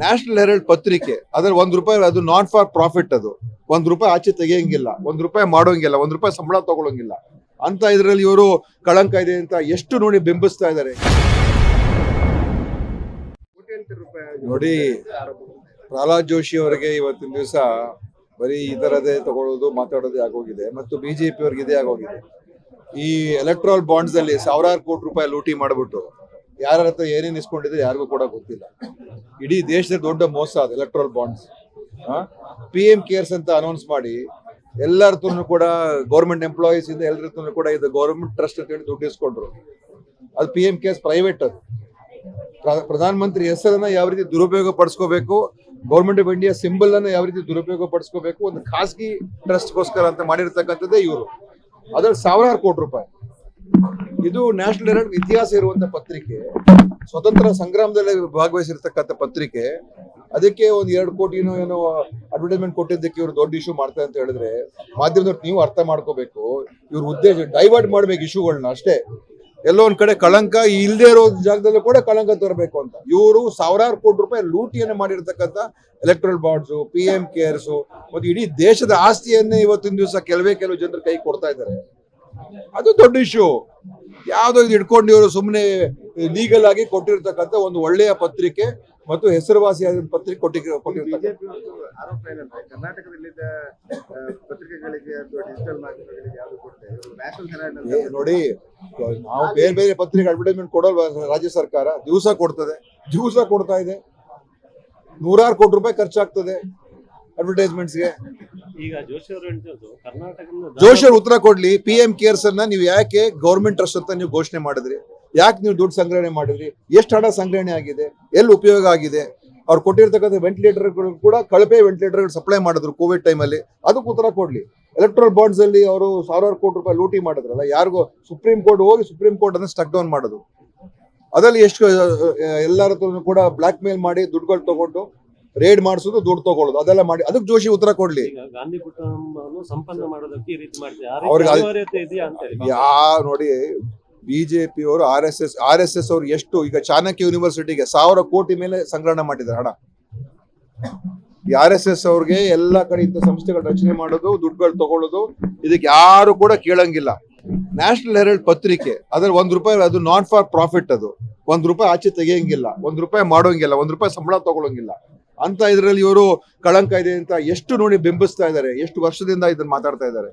National Herald ಪತ್ರಿಕೆ ಅದ್ರ ₹1 ಅದು ನಾಟ್ ಫಾರ್ ಪ್ರಾಫಿಟ್. ಅದು ₹1 ಆಚೆ ತೆಗೆಯಂಗಿಲ್ಲ, ₹1 ಮಾಡೋಂಗಿಲ್ಲ, ₹1 ಸಂಬಳ ತಗೊಳಂಗಿಲ್ಲ ಅಂತ ಇದ್ರಲ್ಲಿ ಇವರು ಕಳಂಕ ಇದೆ ಅಂತ ಎಷ್ಟು ನೋಡಿ ಬಿಂಬಿಸ್ತಾ ಇದ್ದಾರೆ. ನೋಡಿ, ಪ್ರಹ್ಲಾದ್ ಜೋಶಿ ಅವರಿಗೆ ಇವತ್ತಿನ ದಿವಸ ಬರೀ ಈ ತರದೇ ತಗೊಳ್ಳೋದು ಮಾತಾಡೋದೇ ಆಗೋಗಿದೆ ಮತ್ತು ಬಿಜೆಪಿ ಅವ್ರಿಗೆ ಇದೇ ಆಗೋಗಿದೆ. ಈ ಎಲೆಕ್ಟ್ರಲ್ ಬಾಂಡ್ಸ್ ಅಲ್ಲಿ ₹1,000 ಕೋಟಿ ಲೂಟಿ ಮಾಡ್ಬಿಟ್ಟು ಯಾರ ಹತ್ರ ಏನೇನು ಇಸ್ಕೊಂಡಿದ್ರೆ ಯಾರಿಗೂ ಕೂಡ ಗೊತ್ತಿಲ್ಲ. ಇಡೀ ದೇಶದ ದೊಡ್ಡ ಮೋಸ ಅದು ಎಲೆಕ್ಟ್ರಲ್ ಬಾಂಡ್ಸ್. PM ಕೇರ್ಸ್ ಅಂತ ಅನೌನ್ಸ್ ಮಾಡಿ ಎಲ್ಲರ ಹತ್ರನು ಕೂಡ ಗೌರ್ಮೆಂಟ್ ಎಂಪ್ಲಾಯೀಸ್ ಇಂದ ಎಲ್ಲರ ಹತ್ರನು ಕೂಡ ಇದು ಗೌರ್ಮೆಂಟ್ ಟ್ರಸ್ಟ್ ಅಂತ ಹೇಳಿ ದುಡ್ಡು ಇಸ್ಕೊಂಡ್ರು. ಅದು PM ಕೇರ್ಸ್ ಪ್ರೈವೇಟ್. ಅದು ಪ್ರಧಾನ ಮಂತ್ರಿ ಹೆಸರನ್ನ ಯಾವ ರೀತಿ ದುರುಪಯೋಗ ಪಡಿಸ್ಕೋಬೇಕು, ಗೌರ್ಮೆಂಟ್ ಆಫ್ ಇಂಡಿಯಾ ಸಿಂಬಲ್ ಅನ್ನ ಯಾವ ರೀತಿ ದುರುಪಯೋಗ ಪಡಿಸ್ಕೋಬೇಕು, ಒಂದು ಖಾಸಗಿ ಟ್ರಸ್ಟ್ಗೋಸ್ಕರ ಅಂತ ಮಾಡಿರ್ತಕ್ಕಂಥದ್ದೇ ಇವರು. ಅದ್ರಲ್ಲಿ ₹1,000 ಕೋಟಿ. ಇದು ನ್ಯಾಷನಲ್ ಹೆರಾಲ್ಡ್ ಇತಿಹಾಸ ಇರುವಂತ ಪತ್ರಿಕೆ, ಸ್ವತಂತ್ರ ಸಂಗ್ರಾಮದಲ್ಲಿ ಭಾಗವಹಿಸಿರ್ತಕ್ಕಂಥ ಪತ್ರಿಕೆ. ಅದಕ್ಕೆ ಒಂದು 2 ಕೋಟಿನೋ ಏನೋ ಅಡ್ವರ್ಟೈಸ್ಮೆಂಟ್ ಕೊಟ್ಟಿದ್ದಕ್ಕೆ ಇವ್ರು ದೊಡ್ಡ ಇಶ್ಯೂ ಮಾಡ್ತಾರೆ ಅಂತ ಹೇಳಿದ್ರೆ ಮಾಧ್ಯಮದವ್ರು ನೀವು ಅರ್ಥ ಮಾಡ್ಕೋಬೇಕು. ಇವ್ರ ಉದ್ದೇಶ ಡೈವರ್ಟ್ ಮಾಡ್ಬೇಕು ಇಶ್ಯೂಗಳನ್ನ ಅಷ್ಟೇ. ಎಲ್ಲೋ ಒಂದ್ ಕಡೆ ಕಳಂಕ ಇಲ್ಲದೆ ಇರೋ ಜಾಗದಲ್ಲೂ ಕೂಡ ಕಳಂಕ ತರಬೇಕು ಅಂತ ಇವರು ₹1,000 ಕೋಟಿ ಲೂಟಿಯನ್ನು ಮಾಡಿರ್ತಕ್ಕಂಥ ಎಲೆಕ್ಟ್ರಲ್ ಬಾಂಡ್ಸ್, PM ಕೇರ್ಸ್ ಮತ್ತು ಇಡೀ ದೇಶದ ಆಸ್ತಿಯನ್ನೇ ಇವತ್ತಿನ ದಿವಸ ಕೆಲವು ಜನರ ಕೈ ಕೊಡ್ತಾ ಇದ್ದಾರೆ. ಅದು ದೊಡ್ಡ ಇಶ್ಯೂ. ಯಾವ್ದೋ ಇದು ಇಟ್ಕೊಂಡು ಇವರು ಸುಮ್ಮನೆ ಲೀಗಲ್ ಆಗಿ ಕೊಟ್ಟಿರ್ತಕ್ಕಂಥ ಒಂದು ಒಳ್ಳೆಯ ಪತ್ರಿಕೆ ಮತ್ತು ಹೆಸರುವಾಸಿಯಾದ ಪತ್ರಿಕೆ ಕೊಟ್ಟಿರ್ತಾರೆ. ನೋಡಿ, ನಾವು ಬೇರೆ ಬೇರೆ ಪತ್ರಿಕೆ ಅಡ್ವರ್ಟೈಸ್ಮೆಂಟ್ ಕೊಡೋಲ್ವಾ ರಾಜ್ಯ ಸರ್ಕಾರ? ದಿವಸ ಕೊಡ್ತಾ ಇದೆ. ₹100 ಕೋಟಿ ಖರ್ಚಾಗ್ತದೆ ಅಡ್ವರ್ಟೈಸ್ಮೆಂಟ್ಸ್ಗೆ. ಈಗ ಜೋಶಿ ಅವರು ಉತ್ತರ ಕೊಡ್ಲಿ. PM ಕೇರ್ಸ್ ಅನ್ನ ನೀವು ಯಾಕೆ ಗೌರ್ಮೆಂಟ್ ಟ್ರಸ್ಟ್ ಅಂತ ನೀವು ಘೋಷಣೆ ಮಾಡಿದ್ರಿ? ಯಾಕೆ ನೀವು ದುಡ್ಡು ಸಂಗ್ರಹಣೆ ಮಾಡಿದ್ರಿ? ಎಷ್ಟು ಹಣ ಸಂಗ್ರಹಣೆ ಆಗಿದೆ? ಎಲ್ಲಿ ಉಪಯೋಗ ಆಗಿದೆ? ಅವ್ರು ಕೊಟ್ಟಿರ್ತಕ್ಕಂಥ ವೆಂಟಿಲೇಟರ್ಗಳು ಕೂಡ ಕಳಪೆ ವೆಂಟಿಲೇಟರ್ಗಳು ಸಪ್ಲೈ ಮಾಡಿದ್ರು ಕೋವಿಡ್ ಟೈಮಲ್ಲಿ. ಅದಕ್ಕೆ ಉತ್ತರ ಕೊಡ್ಲಿ. ಎಲೆಕ್ಟ್ರಲ್ ಬಾಂಡ್ಸ್ ಅಲ್ಲಿ ಅವರು ₹1,000 ಕೋಟಿ ಲೂಟಿ ಮಾಡಿದ್ರಲ್ಲ, ಯಾರಿಗೋ ಸುಪ್ರೀಂ ಕೋರ್ಟ್ ಅನ್ನು ಸ್ಟಕ್ ಡೌನ್ ಮಾಡೋದು. ಅದರಲ್ಲಿ ಎಷ್ಟು ಎಲ್ಲರ ಹತ್ರ ಕೂಡ ಬ್ಲಾಕ್ ಮೇಲ್ ಮಾಡಿ ದುಡ್ಡುಗಳು ತಗೊಂಡು ರೇಡ್ ಮಾಡಿಸೋದು, ದುಡ್ಡು ತಗೊಳ್ಳೋದು, ಅದೆಲ್ಲ ಮಾಡಿ. ಅದಕ್ಕೆ ಜೋಶಿ ಉತ್ತರ ಕೊಡ್ಲಿ. ಗಾಂಧಿ ಕುಟುಂಬವನ್ನು ಸಂಪನ್ನ ಮಾಡೋದಕ್ಕೆ ಈ ರೀತಿ ಮಾಡ್ತಾರೆ. ನೋಡಿ, ಬಿಜೆಪಿ ಅವರು RSS ಅವರು ಎಷ್ಟು ಈಗ ಚಾಣಕ್ಯ ಯೂನಿವರ್ಸಿಟಿಗೆ ₹1,000 ಕೋಟಿ ಮೇಲೆ ಸಂಗ್ರಹಣೆ ಮಾಡಿದ್ದಾರೆ ಹಣ. ಈ RSS ಅವ್ರಿಗೆ ಎಲ್ಲಾ ಕಡೆ ಇಂಥ ಸಂಸ್ಥೆಗಳು ರಚನೆ ಮಾಡೋದು, ದುಡ್ಡುಗಳು ತಗೊಳ್ಳೋದು, ಇದಕ್ಕೆ ಯಾರು ಕೂಡ ಕೇಳಂಗಿಲ್ಲ. ನ್ಯಾಷನಲ್ ಹೆರಾಲ್ಡ್ ಪತ್ರಿಕೆ ಅದ್ರ ₹1 ಅದು ನಾಟ್ ಫಾರ್ ಪ್ರಾಫಿಟ್. ಅದು ₹1 ಆಚೆ ತೆಗೆಯಂಗಿಲ್ಲ, ₹1 ಮಾಡೋಂಗಿಲ್ಲ, ₹1 ಸಂಬಳ ತಗೊಳಂಗಿಲ್ಲ ಅಂತ ಇದ್ರಲ್ಲಿ ಇವರು ಕಳಂಕ ಇದೆ ಅಂತ ಎಷ್ಟು ನೋಡಿ ಬಿಂಬಿಸ್ತಾ ಇದ್ದಾರೆ. ಎಷ್ಟು ವರ್ಷದಿಂದ ಇದನ್ನ ಮಾತಾಡ್ತಾ ಇದ್ದಾರೆ,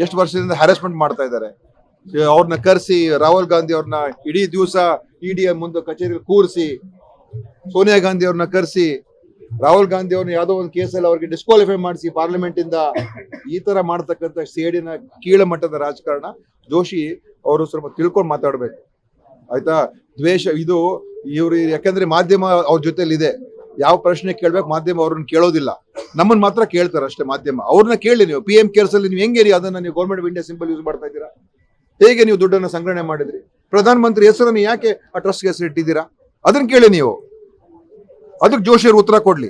ಎಷ್ಟು ವರ್ಷದಿಂದ ಹ್ಯಾರಾಸ್ಮೆಂಟ್ ಮಾಡ್ತಾ ಇದ್ದಾರೆ. ಅವ್ರನ್ನ ಕರೆಸಿ ರಾಹುಲ್ ಗಾಂಧಿ ಅವ್ರನ್ನ ಇಡೀ ದಿವಸ ED ಮುಂದೆ ಕಚೇರಿ ಕೂರಿಸಿ, ಸೋನಿಯಾ ಗಾಂಧಿ ಅವ್ರನ್ನ ಕರೆಸಿ, ರಾಹುಲ್ ಗಾಂಧಿ ಅವ್ರನ್ನ ಯಾವ್ದೋ ಒಂದು ಕೇಸಲ್ಲಿ ಅವ್ರಿಗೆ ಡಿಸ್ಕ್ವಾಲಿಫೈ ಮಾಡಿಸಿ ಪಾರ್ಲಿಮೆಂಟ್ ಇಂದ. ಈ ತರ ಮಾಡ್ತಕ್ಕಂಥ ಸೇಡಿನ ಕೀಳ ಮಟ್ಟದ ರಾಜಕಾರಣ ಜೋಶಿ ಅವರು ಸ್ವಲ್ಪ ತಿಳ್ಕೊಂಡು ಮಾತಾಡ್ಬೇಕು, ಆಯ್ತಾ? ದ್ವೇಷ ಇದು ಇವ್ರು, ಯಾಕಂದ್ರೆ ಮಾಧ್ಯಮ ಅವ್ರ ಜೊತೆಲಿ ಇದೆ. ಯಾವ ಪ್ರಶ್ನೆ ಕೇಳ್ಬೇಕು ಮಾಧ್ಯಮ ಅವ್ರನ್ನ ಕೇಳೋದಿಲ್ಲ, ನಮ್ಮನ್ನ ಮಾತ್ರ ಕೇಳ್ತಾರೆ ಅಷ್ಟೇ ಮಾಧ್ಯಮ. ಅವ್ರನ್ನ ಕೇಳಿ ನೀವು PM ಕೇರ್ಸ್ ಅಲ್ಲಿ ನೀವು ಹೆಂಗೆ ಅದನ್ನ ನೀವು government of India symbol use ಮಾಡ್ತಾ ಇದ್ದೀರಾ? ಹೇಗೆ ನೀವು ದುಡ್ಡನ್ನು ಸಂಗ್ರಹಣೆ ಮಾಡಿದ್ರಿ? ಪ್ರಧಾನ ಮಂತ್ರಿ ಹೆಸರನ್ನು ಯಾಕೆ ಆ ಟ್ರಸ್ಟ್ಗೆ ಹೆಸರು ಇಟ್ಟಿದ್ದೀರಾ? ಅದನ್ನ ಕೇಳಿ ನೀವು. ಅದಕ್ಕೆ ಜೋಶಿ ಅವರು ಉತ್ತರ ಕೊಡ್ಲಿ.